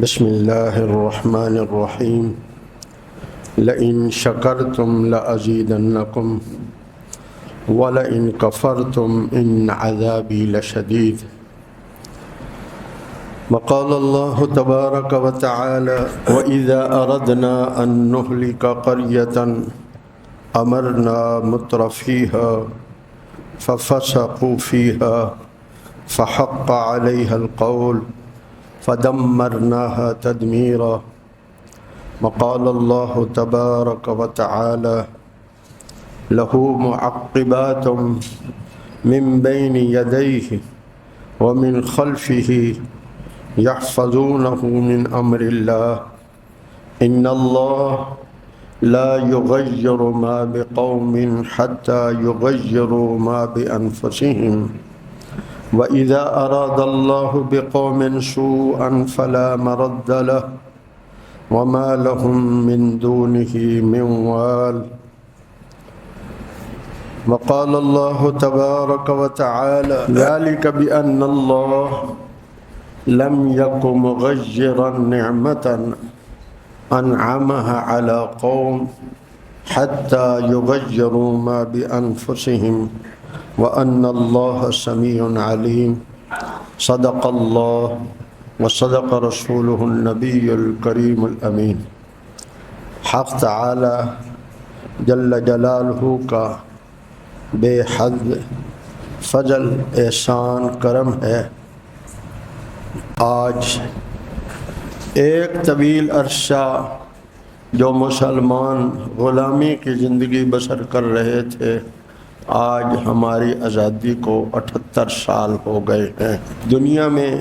بسم اللہ الرحمن الرحیم لئن شکرتم لأزیدنکم ولئن کفرتم ان عذابی لشدید وقال اللہ تبارک وتعالی وإذا أردنا أن نهلك قرية أمرنا مترفيها ففسقوا فيها فحق عليها القول فدمرناها تدميرا وقال الله تبارك وتعالى له معقبات من بين يديه ومن خلفه يحفظونه من أمر الله إن الله لا يغير ما بقوم حتى يغيروا ما بأنفسهم وَإِذَا أَرَادَ اللَّهُ بِقَوْمٍ سُوءًا فَلَا مَرَدَّ لَهُ وَمَا لَهُم مِّن دُونِهِ مِن وَالٍ وقال الله تبارك وتعالى ذلك بأن الله لم يكن مغيرا نعمة أنعمها على قوم حتى يغيروا ما بأنفسهم وأن الله سميع عليم صدق الله وصدق رسوله النبي الكريم الأمين حق تعالی جل جلالہ کا بے حد فضل احسان کرم ہے۔ آج ایک طویل عرصہ جو مسلمان غلامی کی زندگی بسر کر رہے تھے، آج ہماری آزادی کو 78 سال ہو گئے ہیں۔ دنیا میں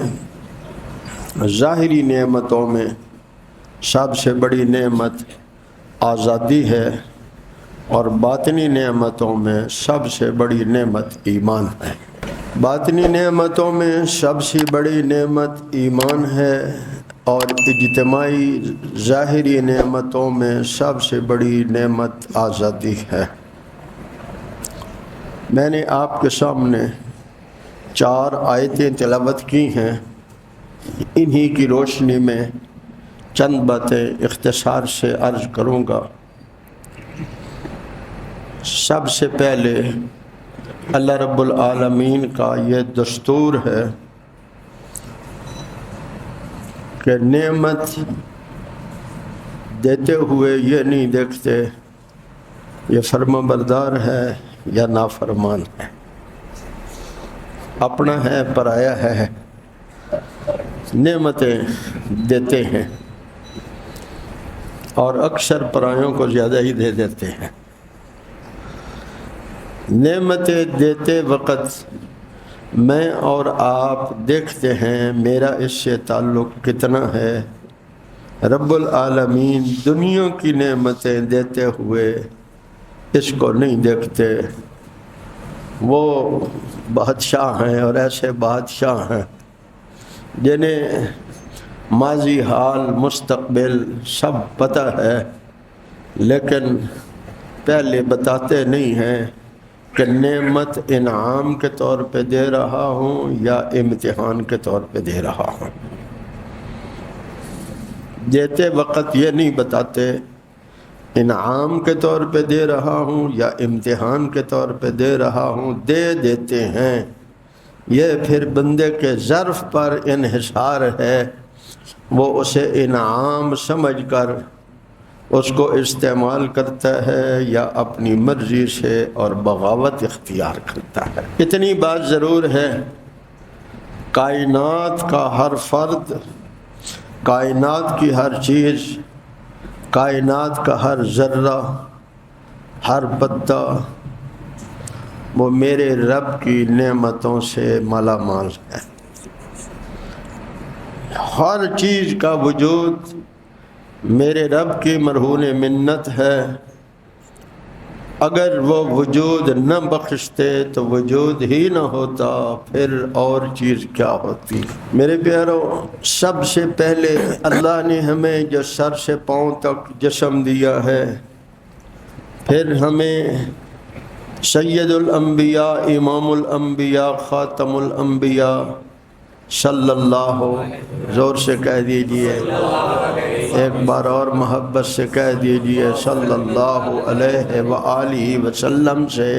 ظاہری نعمتوں میں سب سے بڑی نعمت آزادی ہے، اور باطنی نعمتوں میں سب سے بڑی نعمت ایمان ہے۔ باطنی نعمتوں میں سب سے بڑی نعمت ایمان ہے، اور اجتماعی ظاہری نعمتوں میں سب سے بڑی نعمت آزادی ہے۔ میں نے آپ کے سامنے 4 آیتیں تلاوت کی ہیں، انہی کی روشنی میں چند باتیں اختصار سے عرض کروں گا۔ سب سے پہلے اللہ رب العالمین کا یہ دستور ہے کہ نعمت دیتے ہوئے یہ نہیں دیکھتے یہ فرمانبردار ہے یا نافرمان ہے، اپنا ہے پرایا ہے، نعمتیں دیتے ہیں اور اکثر پرایوں کو زیادہ ہی دے دیتے ہیں۔ نعمتیں دیتے وقت میں اور آپ دیکھتے ہیں میرا اس سے تعلق کتنا ہے۔ رب العالمین دنیا کی نعمتیں دیتے ہوئے اس کو نہیں دیکھتے۔ وہ بادشاہ ہیں، اور ایسے بادشاہ ہیں جنہیں ماضی حال مستقبل سب پتہ ہے، لیکن پہلے بتاتے نہیں ہیں کہ نعمت انعام کے طور پہ دے رہا ہوں یا امتحان کے طور پہ دے رہا ہوں۔ دیتے وقت یہ نہیں بتاتے انعام کے طور پہ دے رہا ہوں یا امتحان کے طور پہ دے رہا ہوں، دے دیتے ہیں۔ یہ پھر بندے کے ظرف پر انحصار ہے، وہ اسے انعام سمجھ کر اس کو استعمال کرتا ہے یا اپنی مرضی سے اور بغاوت اختیار کرتا ہے۔ اتنی بات ضرور ہے، کائنات کا ہر فرد، کائنات کی ہر چیز، کائنات کا ہر ذرہ، ہر پتا وہ میرے رب کی نعمتوں سے مالا مال ہے۔ ہر چیز کا وجود میرے رب کی مرہون منت ہے۔ اگر وہ وجود نہ بخشتے تو وجود ہی نہ ہوتا، پھر اور چیز کیا ہوتی۔ میرے پیارو، سب سے پہلے اللہ نے ہمیں جو سر سے پاؤں تک جسم دیا ہے، پھر ہمیں سید الانبیاء، امام الانبیاء، خاتم الانبیاء صلی اللہ زور سے کہہ دیجئے، ایک بار اور محبت سے کہہ دیجئے صلی اللہ علیہ وآلہ وسلم سے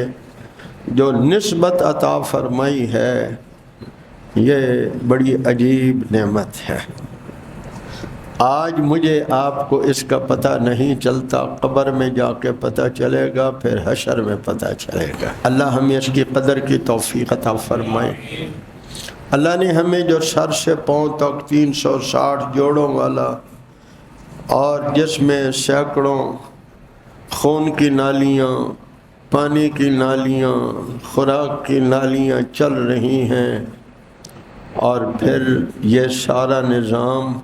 جو نسبت عطا فرمائی ہے، یہ بڑی عجیب نعمت ہے۔ آج مجھے آپ کو اس کا پتہ نہیں چلتا، قبر میں جا کے پتہ چلے گا، پھر حشر میں پتہ چلے گا۔ اللہ ہمیں اس کی قدر کی توفیق عطا فرمائے۔ اللہ نے ہمیں جو سر سے پاؤں تک 360 جوڑوں والا اور جس میں سینکڑوں خون کی نالیاں، پانی کی نالیاں، خوراک کی نالیاں چل رہی ہیں، اور پھر یہ سارا نظام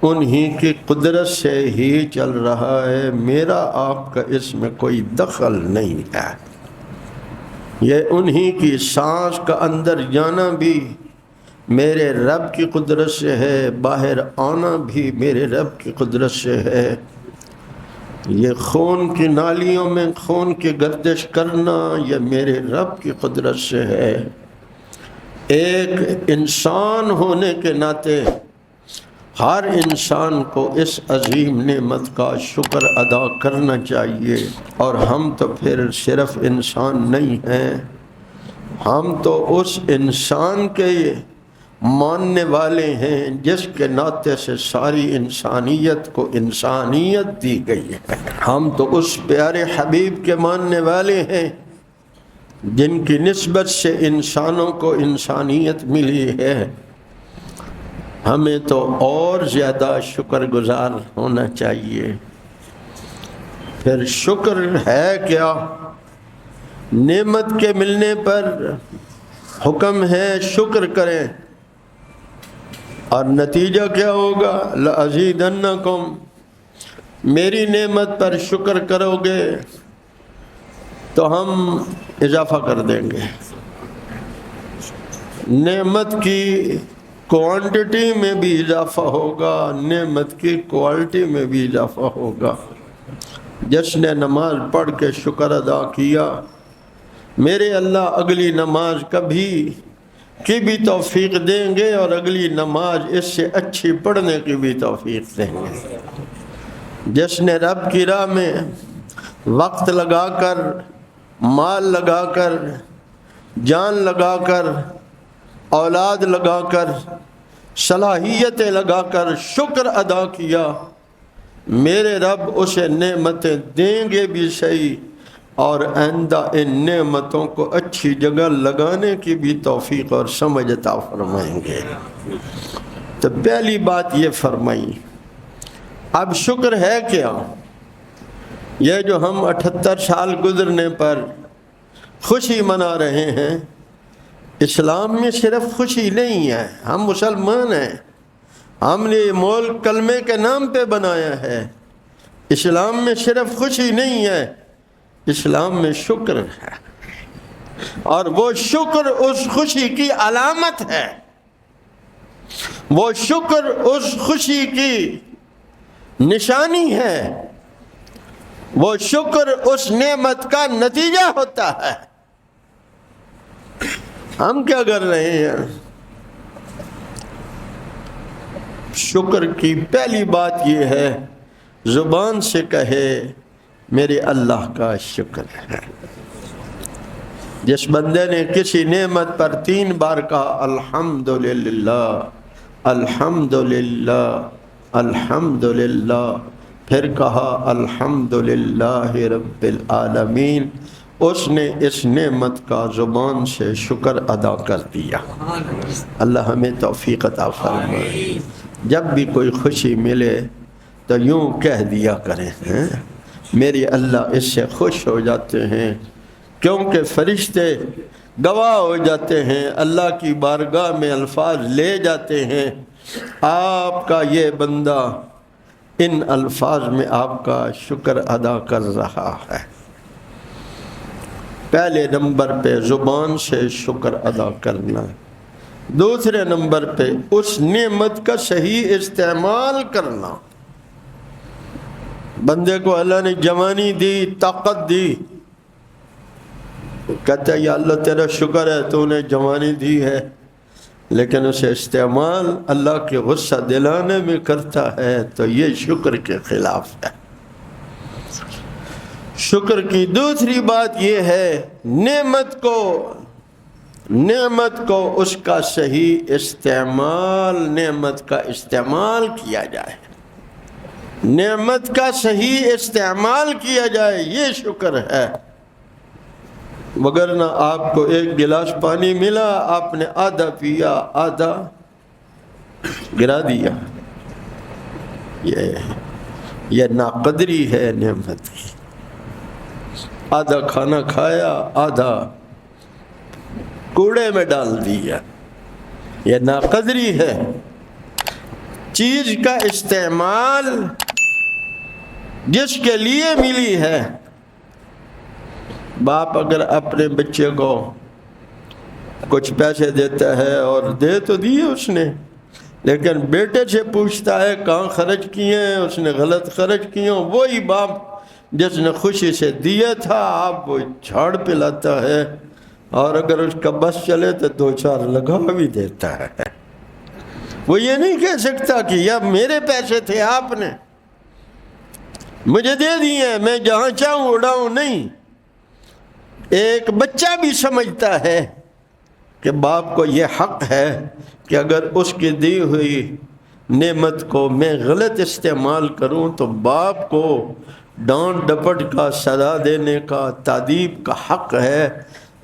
انہی کی قدرت سے ہی چل رہا ہے، میرا آپ کا اس میں کوئی دخل نہیں ہے۔ یہ انہی کی سانس کا اندر جانا بھی میرے رب کی قدرت سے ہے، باہر آنا بھی میرے رب کی قدرت سے ہے۔ یہ خون کی نالیوں میں خون کی گردش کرنا یہ میرے رب کی قدرت سے ہے۔ ایک انسان ہونے کے ناطے ہر انسان کو اس عظیم نعمت کا شکر ادا کرنا چاہیے، اور ہم تو پھر صرف انسان نہیں ہیں، ہم تو اس انسان کے ماننے والے ہیں جس کے ناطے سے ساری انسانیت کو انسانیت دی گئی ہے۔ ہم تو اس پیارے حبیب کے ماننے والے ہیں جن کی نسبت سے انسانوں کو انسانیت ملی ہے۔ ہمیں تو اور زیادہ شکر گزار ہونا چاہیے۔ پھر شکر ہے کیا؟ نعمت کے ملنے پر حکم ہے شکر کریں، اور نتیجہ کیا ہوگا؟ لَأَزِيدَنَّكُمْ، میری نعمت پر شکر کرو گے تو ہم اضافہ کر دیں گے۔ نعمت کی کوانٹٹی میں بھی اضافہ ہوگا، نعمت کی کوالٹی میں بھی اضافہ ہوگا۔ جس نے نماز پڑھ کے شکر ادا کیا، میرے اللہ اگلی نماز کبھی کی بھی توفیق دیں گے، اور اگلی نماز اس سے اچھی پڑھنے کی بھی توفیق دیں گے۔ جس نے رب کی راہ میں وقت لگا کر، مال لگا کر، جان لگا کر، اولاد لگا کر، صلاحیتیں لگا کر شکر ادا کیا، میرے رب اسے نعمتیں دیں گے بھی صحیح، اور آئندہ ان نعمتوں کو اچھی جگہ لگانے کی بھی توفیق اور سمجھ عطا فرمائیں گے۔ تو پہلی بات یہ فرمائی۔ اب شکر ہے کیا؟ یہ جو ہم 78 سال گزرنے پر خوشی منا رہے ہیں، اسلام میں صرف خوشی نہیں ہے، ہم مسلمان ہیں، ہم نے یہ ملک کلمے کے نام پہ بنایا ہے۔ اسلام میں صرف خوشی نہیں ہے، اسلام میں شکر ہے، اور وہ شکر اس خوشی کی علامت ہے، وہ شکر اس خوشی کی نشانی ہے، وہ شکر اس نعمت کا نتیجہ ہوتا ہے۔ ہم کیا کر رہے ہیں؟ شکر کی پہلی بات یہ ہے، زبان سے کہے میرے اللہ کا شکر ہے۔ جس بندے نے کسی نعمت پر 3 بار کہا الحمدللہ الحمدللہ الحمدللہ، پھر کہا الحمدللہ رب العالمین، اس نے اس نعمت کا زبان سے شکر ادا کر دیا۔ اللہ ہمیں توفیق عطا فرمائے۔ جب بھی کوئی خوشی ملے تو یوں کہہ دیا کریں، میرے اللہ اس سے خوش ہو جاتے ہیں، کیونکہ فرشتے گواہ ہو جاتے ہیں، اللہ کی بارگاہ میں الفاظ لے جاتے ہیں، آپ کا یہ بندہ ان الفاظ میں آپ کا شکر ادا کر رہا ہے۔ پہلے نمبر پہ زبان سے شکر ادا کرنا، دوسرے نمبر پہ اس نعمت کا صحیح استعمال کرنا۔ بندے کو اللہ نے جوانی دی، طاقت دی، کہتا ہے یا اللہ تیرا شکر ہے تو نے جوانی دی ہے، لیکن اسے استعمال اللہ کے غصہ دلانے میں کرتا ہے تو یہ شکر کے خلاف ہے۔ شکر کی دوسری بات یہ ہے نعمت کو اس کا صحیح استعمال، نعمت کا استعمال کیا جائے، نعمت کا صحیح استعمال کیا جائے، یہ شکر ہے۔ وگرنہ آپ کو ایک گلاس پانی ملا، آپ نے آدھا پیا، آدھا گرا دیا، یہ ناقدری ہے نعمت کی۔ آدھا کھانا کھایا، آدھا کوڑے میں ڈال دیا، یہ ناقدری ہے۔ چیز کا استعمال جس کے لیے ملی ہے، باپ اگر اپنے بچے کو کچھ پیسے دیتا ہے، اور دے تو دیے اس نے، لیکن بیٹے سے پوچھتا ہے کہاں خرچ کیے ہیں، اس نے غلط خرچ کیے، وہی باپ جس نے خوشی سے دیا تھا آپ وہ جھاڑ پہ لاتا ہے، اور اگر اس کا بس چلے تو دو چار لگا بھی دیتا ہے۔ وہ یہ نہیں کہہ سکتا کہ یہ میرے پیسے تھے، آپ نے مجھے دے دیے، میں جہاں چاہوں اڑاؤں، نہیں۔ ایک بچہ بھی سمجھتا ہے کہ باپ کو یہ حق ہے کہ اگر اس کی دی ہوئی نعمت کو میں غلط استعمال کروں تو باپ کو ڈانٹ ڈپٹ کا، سزا دینے کا، تادیب کا حق ہے۔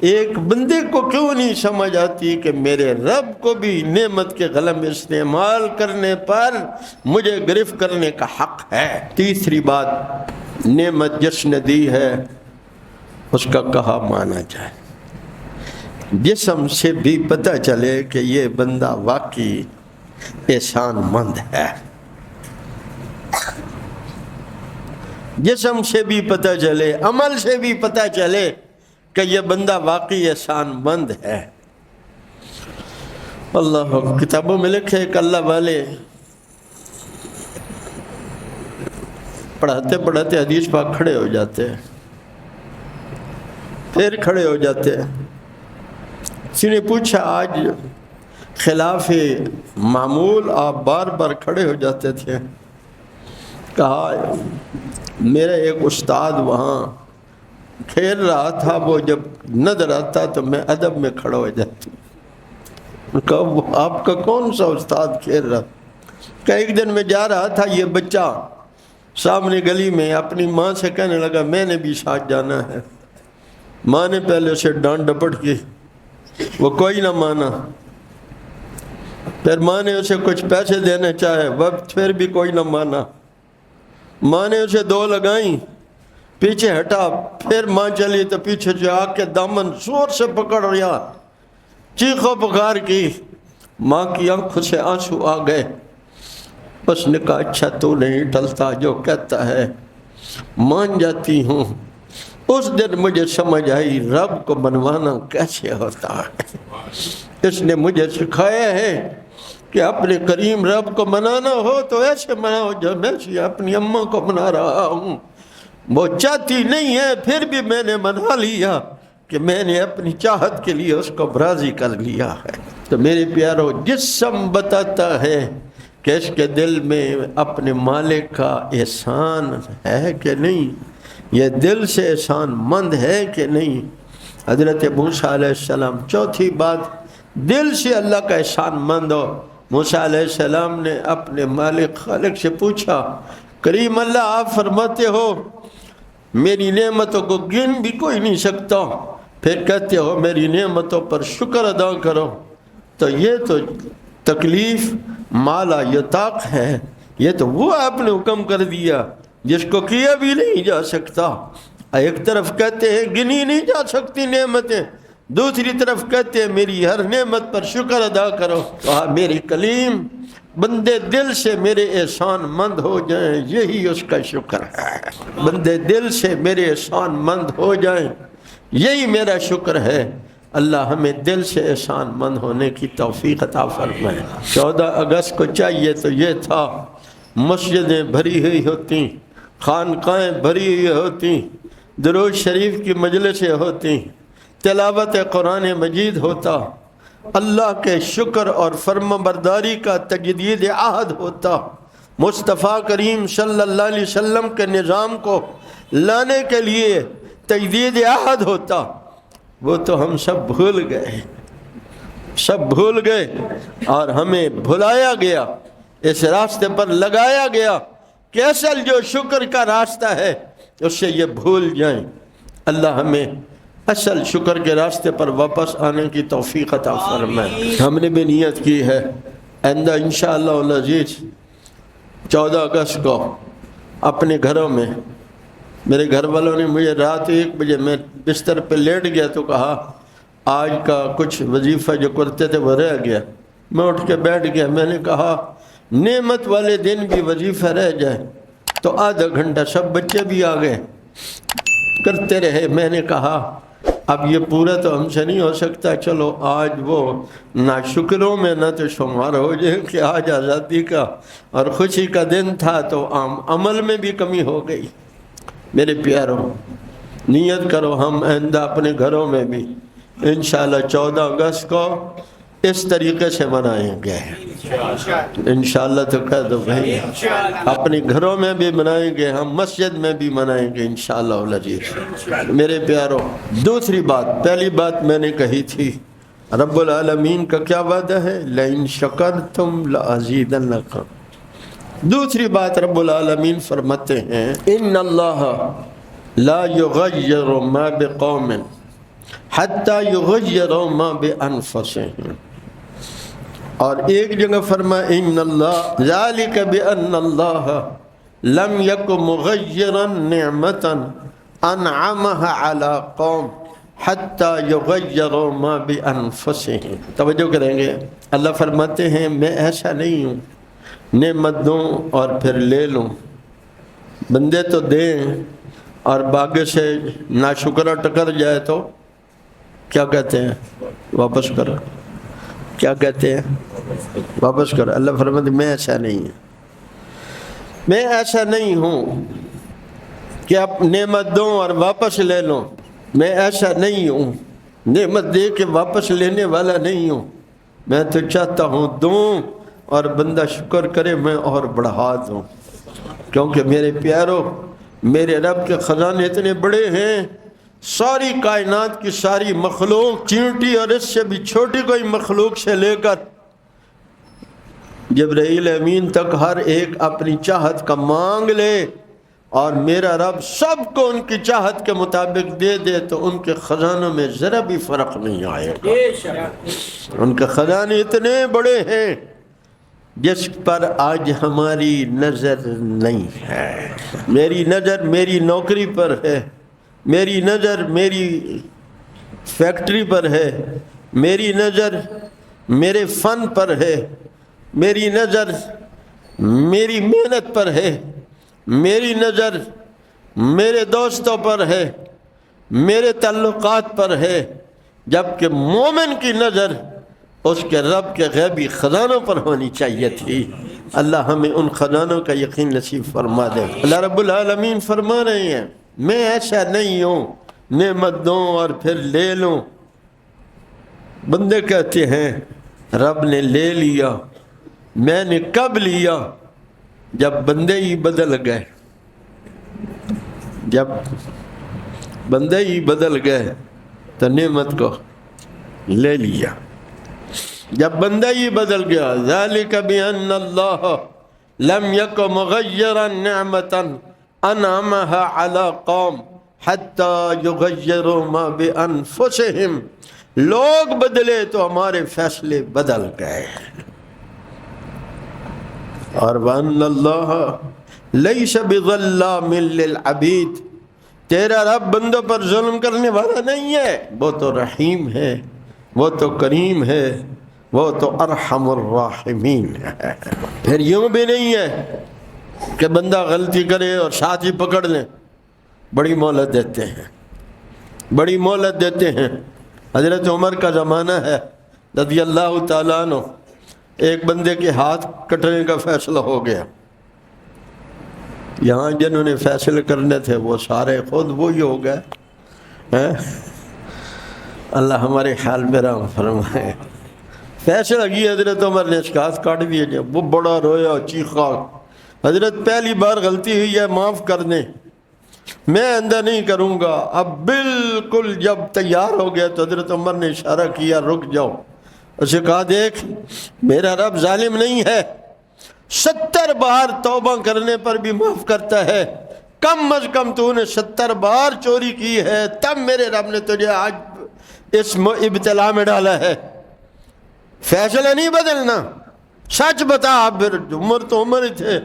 ایک بندے کو کیوں نہیں سمجھ آتی کہ میرے رب کو بھی نعمت کے غلط استعمال کرنے پر مجھے گرفت کرنے کا حق ہے۔ تیسری بات، نعمت جس نے دی ہے اس کا کہا مانا جائے، جسم سے بھی پتہ چلے کہ یہ بندہ واقعی احسان مند ہے، جسم سے بھی پتہ چلے، عمل سے بھی پتہ چلے کہ یہ بندہ واقعی احسان مند ہے۔ اللہ کتابوں میں لکھے کہ اللہ والے پڑھاتے پڑھاتے حدیث پاک کھڑے ہو جاتے ہیں، پھر کھڑے ہو جاتے ہیں۔ کسی نے پوچھا آج خلاف معمول آپ بار بار کھڑے ہو جاتے تھے؟ کہا میرا ایک استاد وہاں کھیل رہا تھا، وہ جب نظر آتا تو میں ادب میں کھڑا ہو جاتا۔ کہا آپ کا کون سا استاد کھیل رہا؟ کہ ایک دن میں جا رہا تھا، یہ بچہ سامنے گلی میں اپنی ماں سے کہنے لگا میں نے بھی ساتھ جانا ہے۔ ماں نے پہلے اسے ڈانٹ ڈپٹ کی، وہ کوئی نہ مانا، پھر ماں نے اسے کچھ پیسے دینے چاہے، وہ پھر بھی کوئی نہ مانا۔ ماں نے اسے دو لگائیں، پیچھے ہٹا، پھر ماں چلی تو پیچھے سے آ کے دامن زور سے پکڑ رہا، چیخو پکار کی۔ ماں کی آنکھوں سے آنسو آ گئے۔ اس نے کہا اچھا تو نہیں ٹلتا، جو کہتا ہے مان جاتی ہوں۔ اس دن مجھے سمجھ آئی رب کو منوانا کیسے ہوتا ہے۔ اس نے مجھے سکھایا ہے کہ اپنے کریم رب کو منانا ہو تو ایسے مناؤ جو میں اپنی اماں کو منا رہا ہوں۔ وہ چاہتی نہیں ہے، پھر بھی میں نے منا لیا کہ میں نے اپنی چاہت کے لیے اس کو راضی کر لیا ہے۔ تو میرے پیارو، جسم بتاتا ہے کہ اس کے دل میں اپنے مالک کا احسان ہے کہ نہیں، یہ دل سے احسان مند ہے کہ نہیں۔ حضرت موسیٰ علیہ السلام، چوتھی بات، دل سے اللہ کا احسان مند ہو۔ موسیٰ علیہ السلام نے اپنے مالک خالق سے پوچھا کریم اللہ آپ فرماتے ہو میری نعمتوں کو گن بھی کوئی نہیں سکتا، پھر کہتے ہو میری نعمتوں پر شکر ادا کرو، تو یہ تو تکلیف مالا یطاق ہے، یہ تو وہ آپ نے حکم کر دیا جس کو کیا بھی نہیں جا سکتا۔ ایک طرف کہتے ہیں گنی نہیں جا سکتی نعمتیں، دوسری طرف کہتے ہیں میری ہر نعمت پر شکر ادا کرو۔ میری کلیم بندے دل سے میرے احسان مند ہو جائیں، یہی اس کا شکر ہے۔ بندے دل سے میرے احسان مند ہو جائیں، یہی میرا شکر ہے۔ اللہ ہمیں دل سے احسان مند ہونے کی توفیق عطا فرمائے۔ 14 اگست کو چاہیے تو یہ تھا، مسجدیں بھری ہوئی ہوتی، خانقاہیں بھری ہوئی ہوتی، درود شریف کی مجلسیں ہوتی، تلاوت قرآن مجید ہوتا، اللہ کے شکر اور فرما برداری کا تجدید عہد ہوتا، مصطفیٰ کریم صلی اللہ علیہ وسلم کے نظام کو لانے کے لیے تجدید عہد ہوتا، وہ تو ہم سب بھول گئے، سب بھول گئے اور ہمیں بھلایا گیا، اس راستے پر لگایا گیا کہ اصل جو شکر کا راستہ ہے اس سے یہ بھول جائیں۔ اللہ ہمیں اصل شکر کے راستے پر واپس آنے کی توفیق عطا فرمائے۔ ہم نے بھی نیت کی ہے آئندہ انشاءاللہ العزیز 14 اگست کو اپنے گھروں میں، میرے گھر والوں نے مجھے رات 1 بجے میں بستر پہ لیٹ گیا تو کہا آج کا کچھ وظیفہ جو کرتے تھے وہ رہ گیا۔ میں اٹھ کے بیٹھ گیا، میں نے کہا نعمت والے دن بھی وظیفہ رہ جائے تو آدھا گھنٹہ، سب بچے بھی آ گئے کرتے رہے۔ میں نے کہا اب یہ پورا تو ہم سے نہیں ہو سکتا، چلو آج وہ ناشکروں میں نہ تو شمار ہو جائے کہ آج آزادی کا اور خوشی کا دن تھا، تو عمل میں بھی کمی ہو گئی۔ میرے پیاروں، نیت کرو ہم آئندہ اپنے گھروں میں بھی انشاءاللہ 14 اگست کو اس طریقے سے منائیں گے۔ انشاءاللہ تو کہہ دو بھائی، اپنے گھروں میں بھی منائیں گے، ہم مسجد میں بھی منائیں گے انشاءاللہ العزیز۔ میرے پیاروں، دوسری بات، پہلی بات میں نے کہی تھی، رب العالمین کا کیا وعدہ ہے؟ لَإِن شَكَرْتُمْ لَأَزِيدَنَّكُمْ۔ دوسری بات رب العالمین فرماتے ہیں ان اللہ لا یغیر ما بقوم حتی یغیروا ما بانفسهم، اور ایک جگہ فرما ان اللہ ذالک بان اللہ لم یک مغیرا نعمتا انعمها علی قوم حتی یغیروا ما بانفسهم۔ توجہ کریں گے، اللہ فرماتے ہیں میں ایسا نہیں ہوں نعمت دوں اور پھر لے لوں۔ بندے تو دیں اور باغے سے ناشکرہ ٹکر جائے تو کیا کہتے ہیں؟ واپس کرو۔ کیا کہتے ہیں؟ واپس کرو۔ اللہ فرماتے میں ایسا نہیں ہوں، میں ایسا نہیں ہوں کہ آپ نعمت دوں اور واپس لے لوں۔ میں ایسا نہیں ہوں، نعمت دے کے واپس لینے والا نہیں ہوں۔ میں تو چاہتا ہوں دوں اور بندہ شکر کرے، میں اور بڑھا دوں، کیونکہ میرے پیاروں، میرے رب کے خزانے اتنے بڑے ہیں، ساری کائنات کی ساری مخلوق، چینٹی اور اس سے بھی چھوٹی کوئی مخلوق سے لے کر جبرائیل امین تک ہر ایک اپنی چاہت کا مانگ لے اور میرا رب سب کو ان کی چاہت کے مطابق دے دے تو ان کے خزانوں میں ذرا بھی فرق نہیں آئے گا۔ ان کے خزانے اتنے بڑے ہیں جس پر آج ہماری نظر نہیں ہے۔ میری نظر میری نوکری پر ہے، میری نظر میری فیکٹری پر ہے، میری نظر میرے فن پر ہے، میری نظر میری محنت پر ہے، میری نظر میرے دوستوں پر ہے، میرے تعلقات پر ہے، جبکہ مومن کی نظر اس کے رب کے غیبی خزانوں پر ہونی چاہیے تھی۔ اللہ ہمیں ان خزانوں کا یقین نصیب فرما دے۔ اللہ رب العالمین فرما رہے ہیں میں ایسا نہیں ہوں نعمت دوں اور پھر لے لوں۔ بندے کہتے ہیں رب نے لے لیا، میں نے کب لیا؟ جب بندے ہی بدل گئے، جب بندے ہی بدل گئے تو نعمت کو لے لیا۔ جب بندہ ہی بدل گیا، ذالک بان اللہ لم یک مغیرا نعمتا انعمها علی قوم حتی یغیروا ما بانفسهم، لوگ بدلے تو ہمارے فیصلے بدل گئے۔ اور وان اللہ لیس بظلام للعبید، تیرا رب بندوں پر ظلم کرنے والا نہیں ہے، وہ تو رحیم ہے، وہ تو کریم ہے، وہ تو ارحم الراحمین ہے۔ پھر یوں بھی نہیں ہے کہ بندہ غلطی کرے اور ساتھ ہی پکڑ لیں، بڑی مہلت دیتے ہیں، بڑی مہلت دیتے ہیں۔ حضرت عمر کا زمانہ ہے رضی اللہ تعالیٰ عنہ، ایک بندے کے ہاتھ کٹنے کا فیصلہ ہو گیا، یہاں جنہوں نے فیصلے کرنے تھے وہ سارے خود وہی ہو گئے۔ اللہ ہمارے حال میں رحم فرمائے۔ فیصلہ کیا حضرت عمر نے اس کا ہاتھ کاٹ دیا، وہ بڑا رویا چیخا، حضرت پہلی بار غلطی ہوئی ہے معاف کر دیں، میں آئندہ نہیں کروں گا۔ اب بالکل جب تیار ہو گیا تو حضرت عمر نے اشارہ کیا رک جاؤ، اسے کہا دیکھ میرا رب ظالم نہیں ہے، 70 بار توبہ کرنے پر بھی معاف کرتا ہے، کم از کم تو نے 70 بار چوری کی ہے تب میرے رب نے تجھے آج اس ابتلا میں ڈالا ہے، فیصلہ نہیں بدلنا، سچ بتا۔ پھر عمر تو عمر ہی تھے،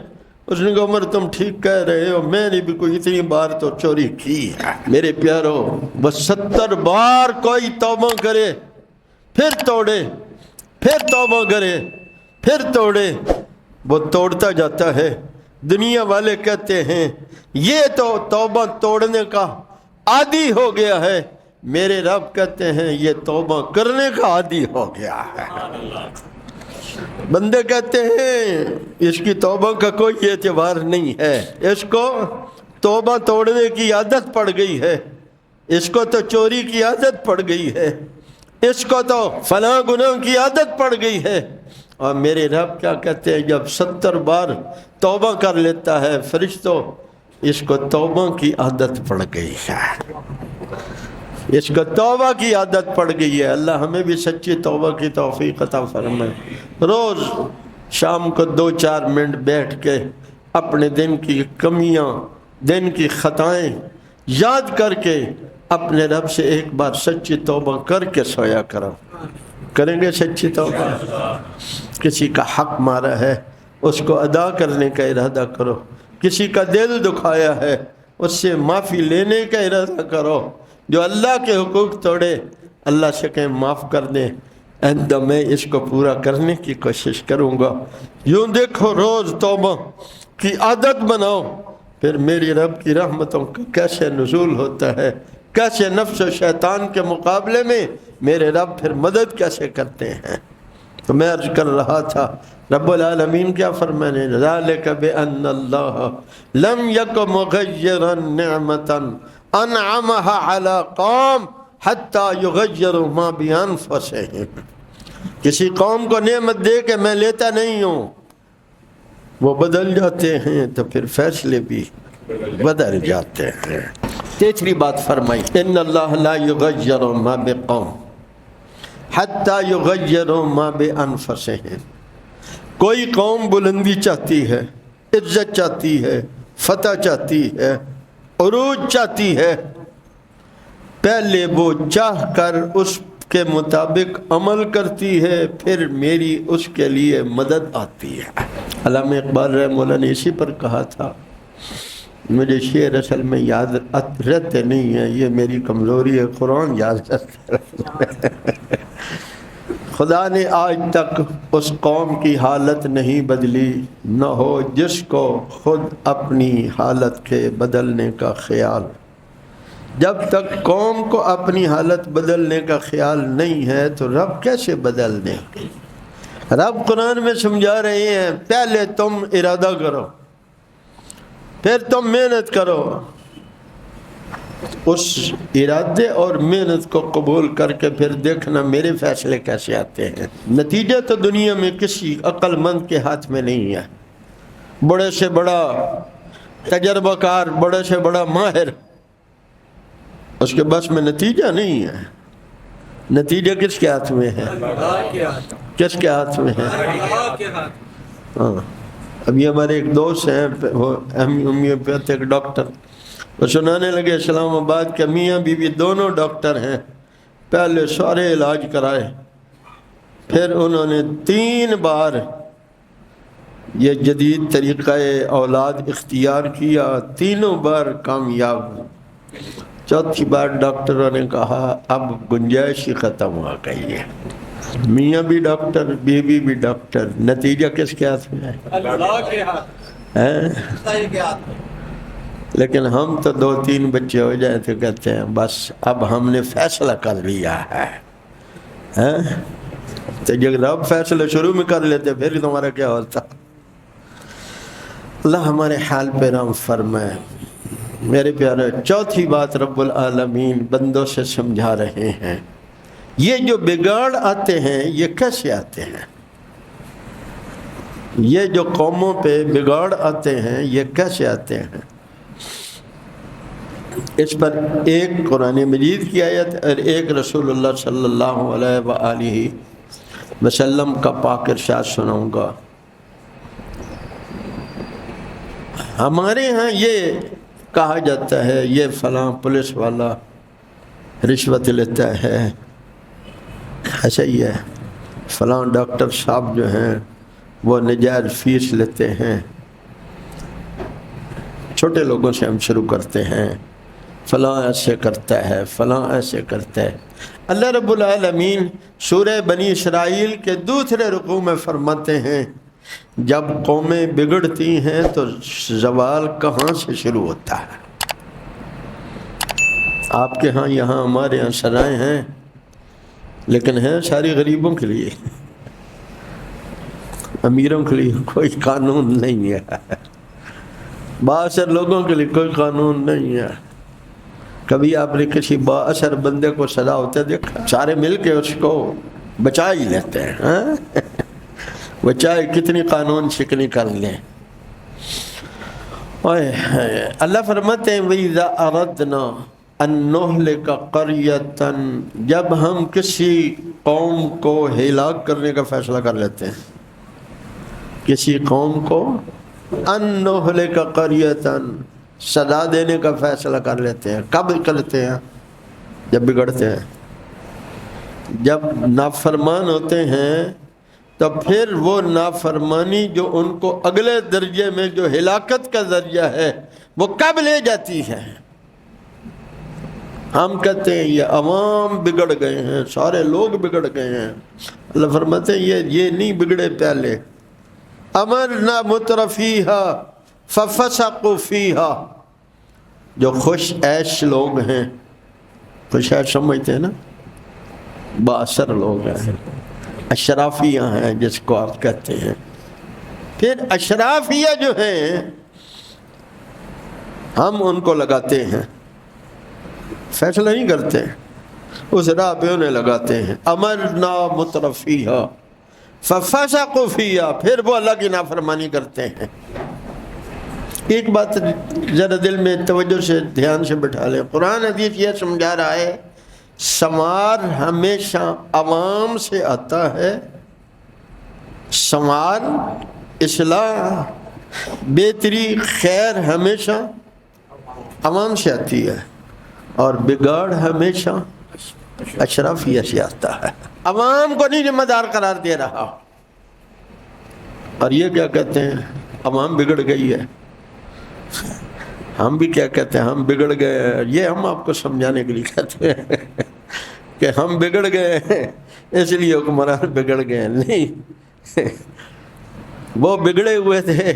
اس نے کہا عمر تم ٹھیک کہہ رہے ہو، میں نے بھی کوئی اتنی بار تو چوری کی ہے میرے پیارو، بس 70 بار کوئی توبہ کرے پھر توڑے، پھر توبہ کرے پھر توڑے، وہ توڑتا جاتا ہے۔ دنیا والے کہتے ہیں یہ تو توبہ توڑنے کا عادی ہو گیا ہے، میرے رب کہتے ہیں یہ توبہ کرنے کا عادی ہو گیا ہے۔ بندے کہتے ہیں اس کی توبہ کا کوئی اعتبار نہیں ہے، اس کو توبہ توڑنے کی عادت پڑ گئی ہے، اس کو تو چوری کی عادت پڑ گئی ہے، اس کو تو فلاں گناہ کی عادت پڑ گئی ہے۔ اور میرے رب کیا کہتے ہیں جب 70 بار توبہ کر لیتا ہے فرشتوں، اس کو توبہ کی عادت پڑ گئی ہے، اس کو توبہ کی عادت پڑ گئی ہے۔ اللہ ہمیں بھی سچی توبہ کی توفیق عطا فرمائے۔ روز شام کو 2-4 منٹ بیٹھ کے اپنے دن کی کمیاں، دن کی خطائیں یاد کر کے اپنے رب سے ایک بار سچی توبہ کر کے سویا کرو۔ کریں گے سچی توبہ؟ کسی کا حق مارا ہے اس کو ادا کرنے کا ارادہ کرو، کسی کا دل دکھایا ہے اس سے معافی لینے کا ارادہ کرو، جو اللہ کے حقوق توڑے اللہ سے کہیں معاف کر دیں، آئندہ میں اس کو پورا کرنے کی کوشش کروں گا۔ یوں دیکھو روز توبہ کی عادت بناؤ، پھر میری رب کی رحمتوں کا کیسے نزول ہوتا ہے، کیسے نفس و شیطان کے مقابلے میں میرے رب پھر مدد کیسے کرتے ہیں۔ تو میں عرض کر رہا تھا رب العالمین کیا فرمانے، ذالک بأن اللہ لم یک مغیرا نعمتا انعمها علی قوم حتی یغیروا ما بانفسہم۔ کسی قوم کو نعمت دے کے میں لیتا نہیں ہوں، وہ بدل جاتے ہیں تو پھر فیصلے بھی بدل جاتے ہیں۔ تیسری بات فرمائی ان اللہ لا یغیر ما بقوم حتی یغیروا ما بانفسہم۔ کوئی قوم بلندی چاہتی ہے، عزت چاہتی ہے، فتح چاہتی ہے، عروج چاہتی ہے، پہلے وہ چاہ کر اس کے مطابق عمل کرتی ہے، پھر میری اس کے لیے مدد آتی ہے۔ علامہ اقبال رحمہ اللہ نے اسی پر کہا تھا، مجھے شعر اصل میں یاد رہتے نہیں ہیں، یہ میری کمزوری ہے، قرآن یاد رہتا ہے۔ خدا نے آج تک اس قوم کی حالت نہیں بدلی، نہ ہو جس کو خود اپنی حالت کے بدلنے کا خیال۔ جب تک قوم کو اپنی حالت بدلنے کا خیال نہیں ہے تو رب کیسے بدل دیں گے؟ رب قرآن میں سمجھا رہے ہیں پہلے تم ارادہ کرو، پھر تم محنت کرو، اس ارادے اور محنت کو قبول کر کے پھر دیکھنا میرے فیصلے کیسے آتے ہیں۔ نتیجہ تو دنیا میں کسی عقل مند کے ہاتھ میں نہیں ہے، بڑے سے بڑا تجربہ کار، بڑے سے بڑا ماہر، اس کے بس میں نتیجہ نہیں ہے۔ نتیجہ کس کے ہاتھ میں ہے؟ کس کے ہاتھ میں ہے؟ ہاں، ابھی ہمارے ایک دوست ہیں، وہ ہومیوپیتھک ڈاکٹر، وہ سنانے لگے اسلام آباد کے میاں بیوی دونوں ڈاکٹر ہیں، پہلے سارے علاج کرائے، پھر انہوں نے 3 بار یہ جدید طریقہ اولاد اختیار کیا، تینوں بار کامیاب ہوئے۔ چوتھی بار ڈاکٹروں نے کہا اب گنجائش ہی ختم ہو گئی ہے، میاں بھی ڈاکٹر بیوی بھی ڈاکٹر، نتیجہ کس کے ہاتھ میں ہے؟ اللہ کے ہاتھ ہے۔ لیکن ہم تو 2-3 بچے ہو جائے تو کہتے ہیں بس اب ہم نے فیصلہ کر لیا ہے۔ تو جب رب فیصلہ شروع میں کر لیتے پھر تمہارا کیا ہوتا؟ اللہ ہمارے حال پہ رحم فرمائے۔ میرے پیارے، چوتھی بات رب العالمین بندوں سے سمجھا رہے ہیں، یہ جو بگاڑ آتے ہیں یہ کیسے آتے ہیں؟ یہ جو قوموں پہ بگاڑ آتے ہیں یہ کیسے آتے ہیں؟ اس پر ایک قرآن مجید کی آیت اور ایک رسول اللہ صلی اللہ علیہ وآلہ وسلم کا پاک ارشاد سناؤں گا۔ ہمارے ہاں یہ کہا جاتا ہے یہ فلاں پولیس والا رشوت لیتا ہے، ایسا ہی ہے، فلاں ڈاکٹر صاحب جو ہیں وہ نجائز فیس لیتے ہیں۔ چھوٹے لوگوں سے ہم شروع کرتے ہیں، فلاں ایسے کرتا ہے، فلاں ایسے کرتا ہے۔ اللہ رب العالمین سورہ بنی اسرائیل کے دوسرے رکوع میں فرماتے ہیں جب قومیں بگڑتی ہیں تو زوال کہاں سے شروع ہوتا ہے؟ آپ کے ہاں یہاں ہمارے یہاں سزائیں ہیں لیکن ہیں ساری غریبوں کے لیے، امیروں کے لیے کوئی قانون نہیں ہے، بااثر لوگوں کے لیے کوئی قانون نہیں ہے۔ کبھی آپ نے کسی بااثر بندے کو سزا ہوتے دیکھا؟ سارے مل کے اس کو بچا ہی لیتے ہیں، ہاں؟ وہ چاہے کتنی قانون شکنی کر لیں۔ اللہ فرماتے ہیں وَإِذَا أَرَدْنَا أَن نُهْلِكَ قَرْيَةً، جب ہم کسی قوم کو ہلاک کرنے کا فیصلہ کر لیتے ہیں، کسی قوم کو أَن نُهْلِكَ قَرْيَةً سزا دینے کا فیصلہ کر لیتے ہیں۔ کب کرتے ہیں؟ جب بگڑتے ہیں، جب نافرمان ہوتے ہیں، تو پھر وہ نافرمانی جو ان کو اگلے درجے میں جو ہلاکت کا ذریعہ ہے وہ کب لے جاتی ہے؟ ہم کہتے ہیں یہ عوام بگڑ گئے ہیں، سارے لوگ بگڑ گئے ہیں۔ اللہ فرماتے ہیں یہ نہیں بگڑے پہلے، امرنا مترفیہا ففسقوا فیہا، جو خوش عیش لوگ ہیں، خوش عیش سمجھتے ہیں نا، بااثر لوگ ہیں، اشرافیہ ہیں جس کو آپ کہتے ہیں، پھر اشرافیہ جو ہیں ہم ان کو لگاتے ہیں، فیصلہ نہیں کرتے، اس راہ پہ انہیں لگاتے ہیں۔ امرنا مترفیہا ففسقوا فیہا، پھر وہ اللہ کی نافرمانی کرتے ہیں۔ ایک بات ذرا دل میں توجہ سے دھیان سے بٹھا لیں، قرآن حدیث یہ سمجھا رہا ہے سنوار ہمیشہ عوام سے آتا ہے، سنوار اصلاح بہتری خیر ہمیشہ عوام سے آتی ہے، اور بگاڑ ہمیشہ اشرافیہ سے آتا ہے۔ عوام کو نہیں ذمہ دار قرار دے رہا، اور یہ کیا کہتے ہیں عوام بگڑ گئی ہے، ہم بھی کیا کہتے ہیں ہم بگڑ گئے، یہ ہم آپ کو سمجھانے کے لیے کہتے ہیں کہ ہم بگڑ گئے ہیں اس لیے حکمران بگڑ گئے، نہیں، وہ بگڑے ہوئے تھے،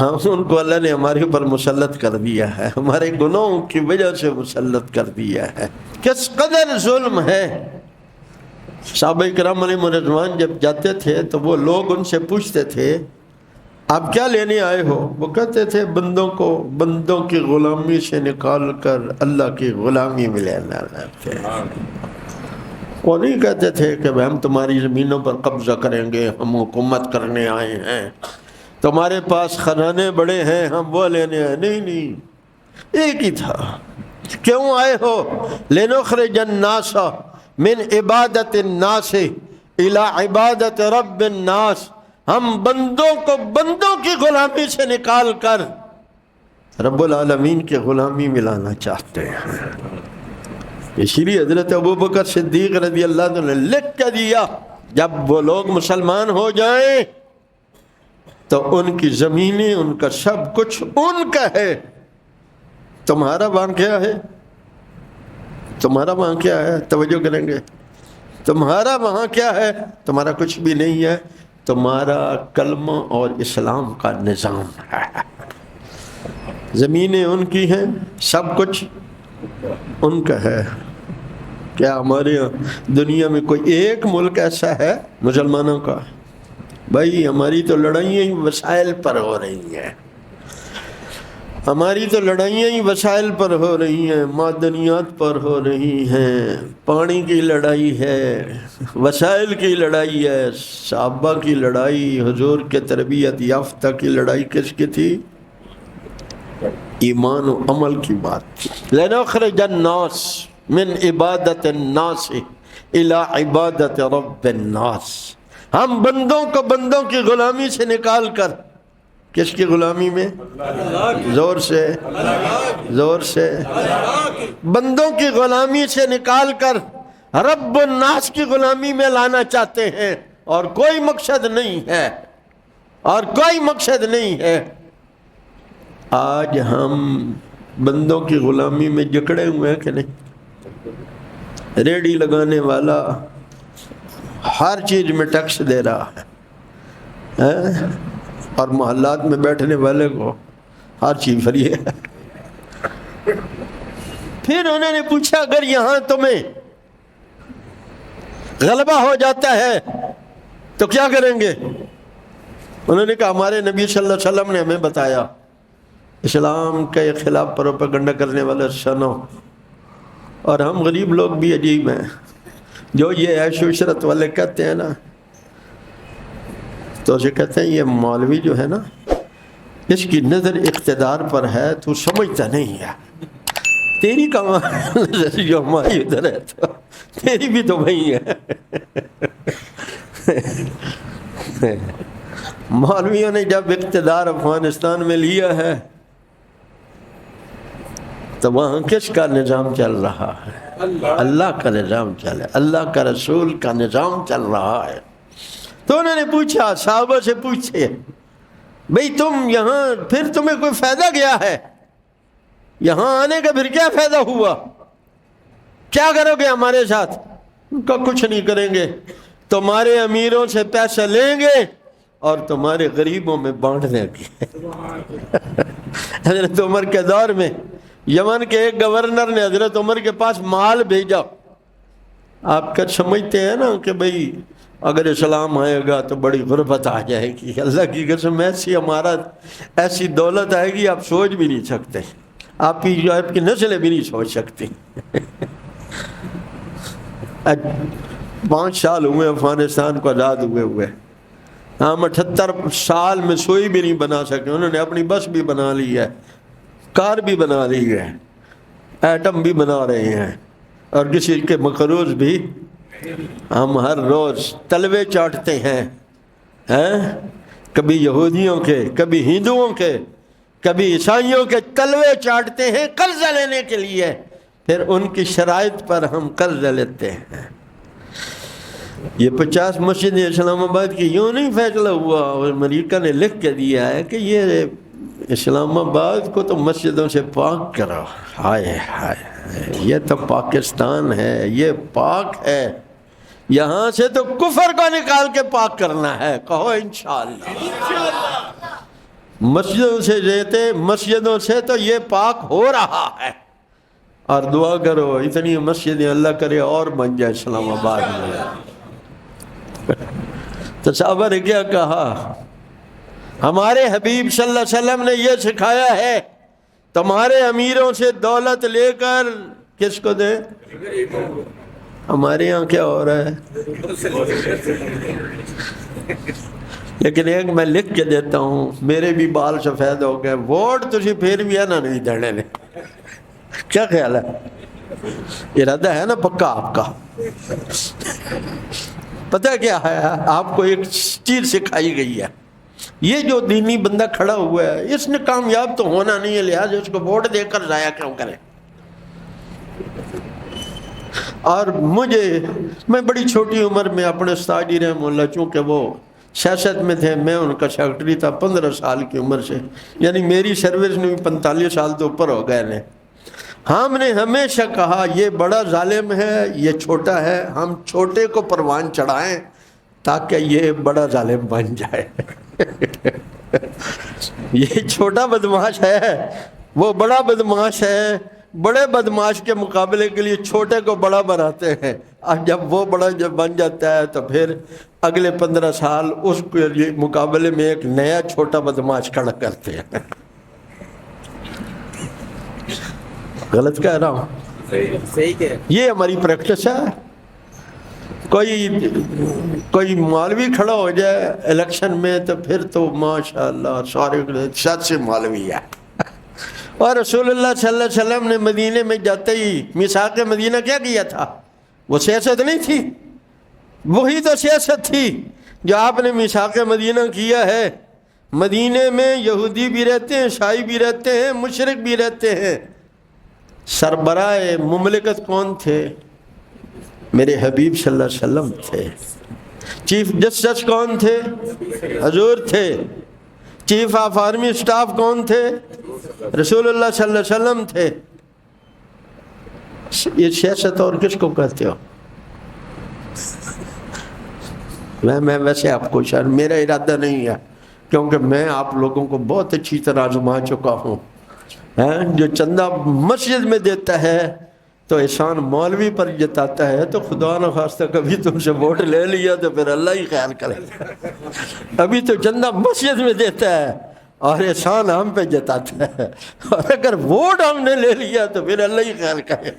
ہم ان کو اللہ نے ہمارے اوپر مسلط کر دیا ہے، ہمارے گناہوں کی وجہ سے مسلط کر دیا ہے۔ کس قدر ظلم ہے۔ صحابہ کرام علیہ رضوان جب جاتے تھے تو وہ لوگ ان سے پوچھتے تھے آپ کیا لینے آئے ہو؟ وہ کہتے تھے بندوں کو بندوں کی غلامی سے نکال کر اللہ کی غلامی میں لینا آتے ہیں۔ وہ نہیں کہتے تھے کہ ہم تمہاری زمینوں پر قبضہ کریں گے، ہم حکومت کرنے آئے ہیں، تمہارے پاس خزانے بڑے ہیں ہم وہ لینے آئے، نہیں، ایک ہی تھا۔ کیوں آئے ہو؟ لنخرج الناس من عبادت الناس الی عبادت رب الناس، ہم بندوں کو بندوں کی غلامی سے نکال کر رب العالمین کی غلامی ملانا چاہتے ہیں۔ اسی لیے حضرت ابوبکر صدیق رضی اللہ عنہ نے لکھ کے دیا جب وہ لوگ مسلمان ہو جائیں تو ان کی زمینیں، ان کا سب کچھ ان کا ہے، تمہارا وہاں کیا ہے؟ تمہارا وہاں کیا ہے؟ توجہ کریں گے، تمہارا وہاں کیا ہے؟ تمہارا کچھ بھی نہیں ہے، تمہارا کلمہ اور اسلام کا نظام ہے، زمینیں ان کی ہیں، سب کچھ ان کا ہے۔ کیا ہمارے دنیا میں کوئی ایک ملک ایسا ہے مسلمانوں کا؟ بھائی ہماری تو لڑائیاں ہی وسائل پر ہو رہی ہیں۔ ہماری تو لڑائیاں ہی وسائل پر ہو رہی ہیں، معدنیات پر ہو رہی ہیں، پانی کی لڑائی ہے، وسائل کی لڑائی ہے، صحابہ کی لڑائی، حضور کے تربیت یافتہ کی لڑائی کس کی تھی؟ ایمان و عمل کی بات. لنخرج الناس من عبادت الناس الى عبادت رب الناس. ہم بندوں کو بندوں کی غلامی سے نکال کر، کس کی غلامی میں؟ زور سے، زور سے، بندوں کی غلامی سے نکال کر رب الناس کی غلامی میں لانا چاہتے ہیں، اور کوئی مقصد نہیں ہے، اور کوئی مقصد نہیں ہے. آج ہم بندوں کی غلامی میں جکڑے ہوئے ہیں کہ نہیں؟ ریڑھی لگانے والا ہر چیز میں ٹیکس دے رہا ہے، اور محلات میں بیٹھنے والے کو ہر چیز فری ہے. پھر انہوں نے پوچھا اگر یہاں تمہیں غلبہ ہو جاتا ہے تو کیا کریں گے؟ انہوں نے کہا ہمارے نبی صلی اللہ علیہ وسلم نے ہمیں بتایا اسلام کے خلاف پروپیگنڈا کرنے والے سنو. اور ہم غریب لوگ بھی عجیب ہیں، جو یہ عیش و عشرت والے کہتے ہیں نا، تو اسے کہتے ہیں یہ مولوی جو ہے نا، اس کی نظر اقتدار پر ہے، تو سمجھتا نہیں ہے. تیری کمال نظر جو ہماری ادھر ہے تو تیری بھی تو وہی ہے. مولویوں نے جب اقتدار افغانستان میں لیا ہے تو وہاں کس کا نظام چل رہا ہے؟ اللہ کا نظام چل ہے، اللہ کا رسول کا نظام چل رہا ہے. تو انہوں نے پوچھا، صحابہ سے پوچھے بھئی تم یہاں پھر تمہیں کوئی فائدہ گیا ہے؟ یہاں آنے کا پھر کیا فائدہ ہوا؟ کیا کرو گے ہمارے ساتھ؟ ان کا کچھ نہیں کریں گے، تمہارے امیروں سے پیسے لیں گے اور تمہارے غریبوں میں بانٹ دیں گے. حضرت عمر کے دور میں یمن کے ایک گورنر نے حضرت عمر کے پاس مال بھیجا. آپ کیا سمجھتے ہیں نا کہ بھئی اگر اسلام آئے گا تو بڑی غربت آ جائے گی؟ اللہ کی قسم ایسی امارت، ایسی دولت آئے گی آپ سوچ بھی نہیں سکتے، آپ کی نسلیں بھی نہیں سوچ سکتی. 5 سال ہوئے افغانستان کو آزاد ہوئے ہم 78 سال میں سوئی بھی نہیں بنا سکے. انہوں نے اپنی بس بھی بنا لی ہے، کار بھی بنا لی ہے، ایٹم بھی بنا رہے ہیں، اور کسی کے مقروض بھی. ہم ہر روز تلوے چاٹتے ہیں، کبھی یہودیوں کے، کبھی ہندوؤں کے، کبھی عیسائیوں کے تلوے چاٹتے ہیں قرضہ لینے کے لیے، پھر ان کی شرائط پر ہم قرضہ لیتے ہیں. یہ 50 مسجدیں اسلام آباد کی یوں نہیں فیصلہ ہوا، اور امریکہ نے لکھ کے دیا ہے کہ یہ اسلام آباد کو تو مسجدوں سے پاک کرو. ہائے ہائے، یہ تو پاکستان ہے، یہ پاک ہے، یہاں سے تو کفر کو نکال کے پاک کرنا ہے. کہو انشاءاللہ. مسجدوں سے تو یہ پاک ہو رہا ہے، اور دعا کرو اتنی مسجدیں اللہ کرے اور بن جائے اسلام آباد میں. تو صحابہ نے کیا کہا؟ ہمارے حبیب صلی اللہ علیہ وسلم نے یہ سکھایا ہے تمہارے امیروں سے دولت لے کر کس کو دے؟ ہمارے یہاں کیا ہو رہا ہے؟ لیکن ایک میں لکھ کے دیتا ہوں، میرے بھی بال سفید ہو گئے، ووٹ تجھے پھر بھی ہے نا نہیں دینے نے. کیا خیال ہے؟ ارادہ ہے نا پکا آپ کا؟ پتہ کیا ہے، آپ کو ایک چیز سکھائی گئی ہے، یہ جو دینی بندہ کھڑا ہوا ہے اس نے کامیاب تو ہونا نہیں ہے، لہٰذا اس کو ووٹ دے کر ضائع کیوں کریں. اور میں بڑی چھوٹی عمر میں اپنے استاد جی رحمہ اللہ، چونکہ وہ سیاست میں تھے، میں ان کا سیکرٹری تھا 15 سال کی عمر سے، یعنی میری سروس میں بھی 45 سال تو اوپر ہو گئے نے. ہم نے ہمیشہ کہا یہ بڑا ظالم ہے، یہ چھوٹا ہے، ہم چھوٹے کو پروان چڑھائیں تاکہ یہ بڑا ظالم بن جائے. یہ چھوٹا بدماش ہے، وہ بڑا بدماش ہے، بڑے بدماش کے مقابلے کے لیے چھوٹے کو بڑا بناتے ہیں، اور جب وہ بڑا بن جاتا ہے تو پھر اگلے 15 سال اس کے مقابلے میں ایک نیا چھوٹا بدماش کھڑا کرتے ہیں. غلط کہہ رہا ہوں؟ صحیح کہ یہ ہماری پریکٹس ہے. کوئی مولوی کھڑا ہو جائے الیکشن میں تو پھر تو ماشاءاللہ سارے سچ سے مولوی ہے. اور رسول اللہ صلی اللہ علیہ وسلم نے مدینے میں جاتے ہی میثاق مدینہ کیا کیا تھا؟ وہ سیاست نہیں تھی، وہی تو سیاست تھی جو آپ نے میثاق مدینہ کیا ہے. مدینے میں یہودی بھی رہتے ہیں، عیسائی بھی رہتے ہیں، مشرک بھی رہتے ہیں. سربراہ مملکت کون تھے؟ میرے حبیب صلی اللہ علیہ وسلم تھے. چیف جسٹس کون تھے؟ حضور تھے. چیف آف آرمی اسٹاف کون تھے؟ رسول اللہ صلی اللہ علیہ وسلم تھے. یہ سیاست اور کس کو کہتے ہو؟ میں ویسے آپ کو شاید میرا ارادہ نہیں ہے، کیونکہ میں آپ لوگوں کو بہت اچھی طرح آزما چکا ہوں. جو چندہ مسجد میں دیتا ہے تو احسان مولوی پر جتاتا ہے، تو خدا نہ خواستہ کبھی تم سے ووٹ لے لیا تو پھر اللہ ہی خیر کرے. ابھی تو چندہ مسجد میں دیتا ہے اور احسان ہم پہ جتاتا ہے، اور اگر ووٹ ہم نے لے لیا تو پھر اللہ ہی خیر کرے.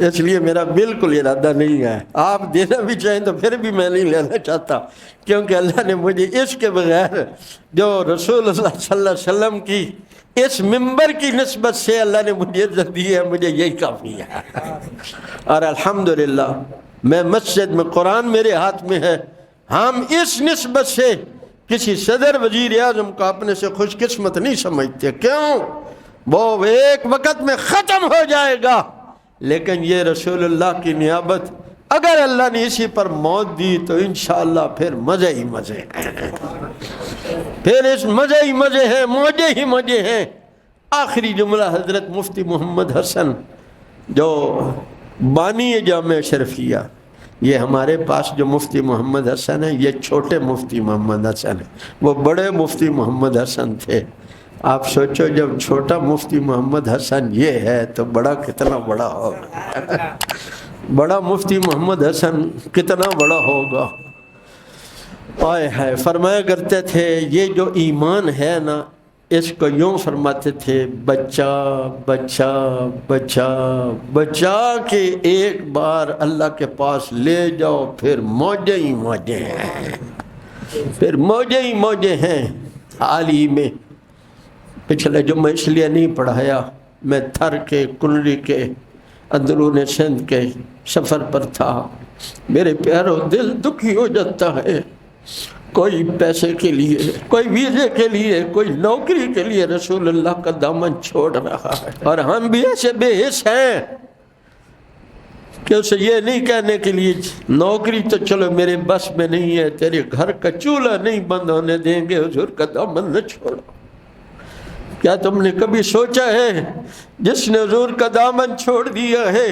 اس لیے میرا بالکل ارادہ نہیں ہے. آپ دینا بھی چاہیں تو پھر بھی میں نہیں لینا چاہتا، کیونکہ اللہ نے مجھے اس کے بغیر جو رسول اللہ صلی اللہ علیہ وسلم کی اس ممبر کی نسبت سے اللہ نے مجھے عزت دی ہے، مجھے یہی کافی ہے. اور الحمدللہ میں مسجد میں قرآن میرے ہاتھ میں ہے. ہم اس نسبت سے کسی صدر وزیر اعظم کو اپنے سے خوش قسمت نہیں سمجھتے. کیوں؟ وہ ایک وقت میں ختم ہو جائے گا، لیکن یہ رسول اللہ کی نیابت اگر اللہ نے اسی پر موت دی تو انشاءاللہ پھر مزے ہی مزے ہیں. پھر اس مزے ہی مزے ہیں، موجے ہی موجے ہیں. آخری جملہ حضرت مفتی محمد حسن جو بانی جامع اشرفیہ، یہ ہمارے پاس جو مفتی محمد حسن ہے یہ چھوٹے مفتی محمد حسن ہے، وہ بڑے مفتی محمد حسن تھے. آپ سوچو جب چھوٹا مفتی محمد حسن یہ ہے تو بڑا کتنا بڑا ہوگا. بڑا مفتی محمد حسن کتنا بڑا ہوگا. آئے ہے فرمایا کرتے تھے یہ جو ایمان ہے نا، اس کو یوں فرماتے تھے، بچہ بچہ بچہ بچہ کے ایک بار اللہ کے پاس لے جاؤ پھر موجے ہی موجے ہیں، پھر موجے ہی موجے ہیں. حال ہی میں پچھلے جمعہ اس لیے نہیں پڑھایا، میں تھر کے کنڈی کے اندرون سندھ کے سفر پر تھا. میرے پیاروں دل دکھی ہو جاتا ہے. کوئی پیسے کے لیے، کوئی ویزے کے لیے، کوئی نوکری کے لیے رسول اللہ کا دامن چھوڑ رہا ہے، اور ہم بھی ایسے بے حس ہیں کہ اسے یہ نہیں کہنے کے لیے نوکری تو چلو میرے بس میں نہیں ہے، تیرے گھر کا چولہا نہیں بند ہونے دیں گے، حضور کا دامن نہ چھوڑو. کیا تم نے کبھی سوچا ہے جس نے حضور کا دامن چھوڑ دیا ہے،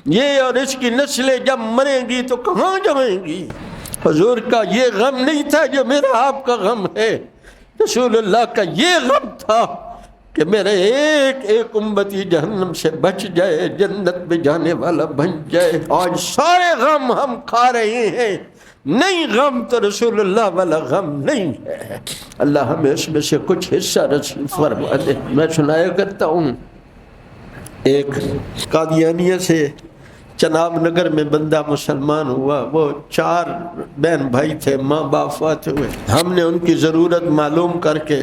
یہ اور اس کی نسلیں جب مریں گی تو کہاں جائیں گی؟ حضور کا یہ غم نہیں تھا جو میرا آپ کا غم ہے. رسول اللہ کا یہ غم تھا کہ میرے ایک ایک امتی جہنم سے بچ جائے، جنت میں جانے والا بن جائے. آج سارے غم ہم کھا رہے ہیں، نہیں غم تو رسول اللہ والا غم نہیں ہے. اللہ ہمیں اس میں سے کچھ حصہ رسول فرما دے. میں سنایا کرتا ہوں، ایک قادیانیہ سے چناب نگر میں بندہ مسلمان ہوا. وہ 4 بہن بھائی تھے، ماں باپ فوت ہوئے. ہم نے ان کی ضرورت معلوم کر کے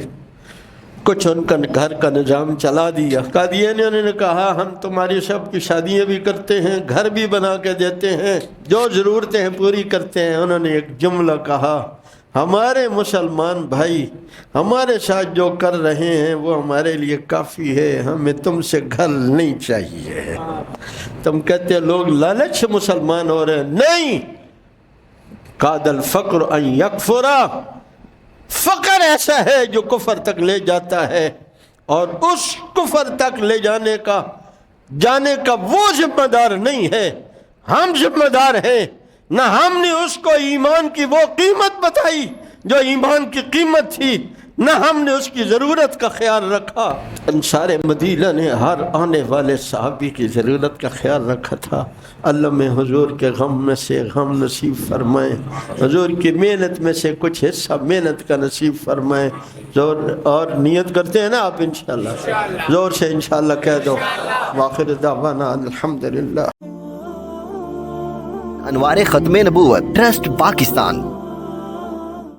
کچھ ان کا گھر کا نظام چلا دیا. قادیانیوں نے کہا ہم تمہاری سب کی شادیاں بھی کرتے ہیں، گھر بھی بنا کے دیتے ہیں، جو ضرورتیں ہیں پوری کرتے ہیں. انہوں نے ایک جملہ کہا، ہمارے مسلمان بھائی ہمارے ساتھ جو کر رہے ہیں وہ ہمارے لیے کافی ہے، ہمیں تم سے گھر نہیں چاہیے. تم کہتے لوگ لالچ سے مسلمان ہو رہے ہیں، نہیں. قاد الفقر ان یکفرا، فقر ایسا ہے جو کفر تک لے جاتا ہے، اور اس کفر تک لے جانے کا وہ ذمہ دار نہیں ہے، ہم ذمہ دار ہیں. نہ ہم نے اس کو ایمان کی وہ قیمت بتائی جو ایمان کی قیمت تھی، نہ ہم نے اس کی ضرورت کا خیال رکھا۔ انصار مدینہ نے ہر آنے والے صحابی کی ضرورت کا خیال رکھا تھا۔ اللہ میں حضور کے غم میں سے غم نصیب فرمائیں، حضور کی محنت میں سے کچھ حصہ محنت کا نصیب فرمائیں۔ زور اور نیت کرتے ہیں نا آپ انشاءاللہ، زور سے انشاءاللہ کہہ دو۔ وآخر دعوانا الحمدللہ۔ انوار ختم نبوت ٹرسٹ پاکستان۔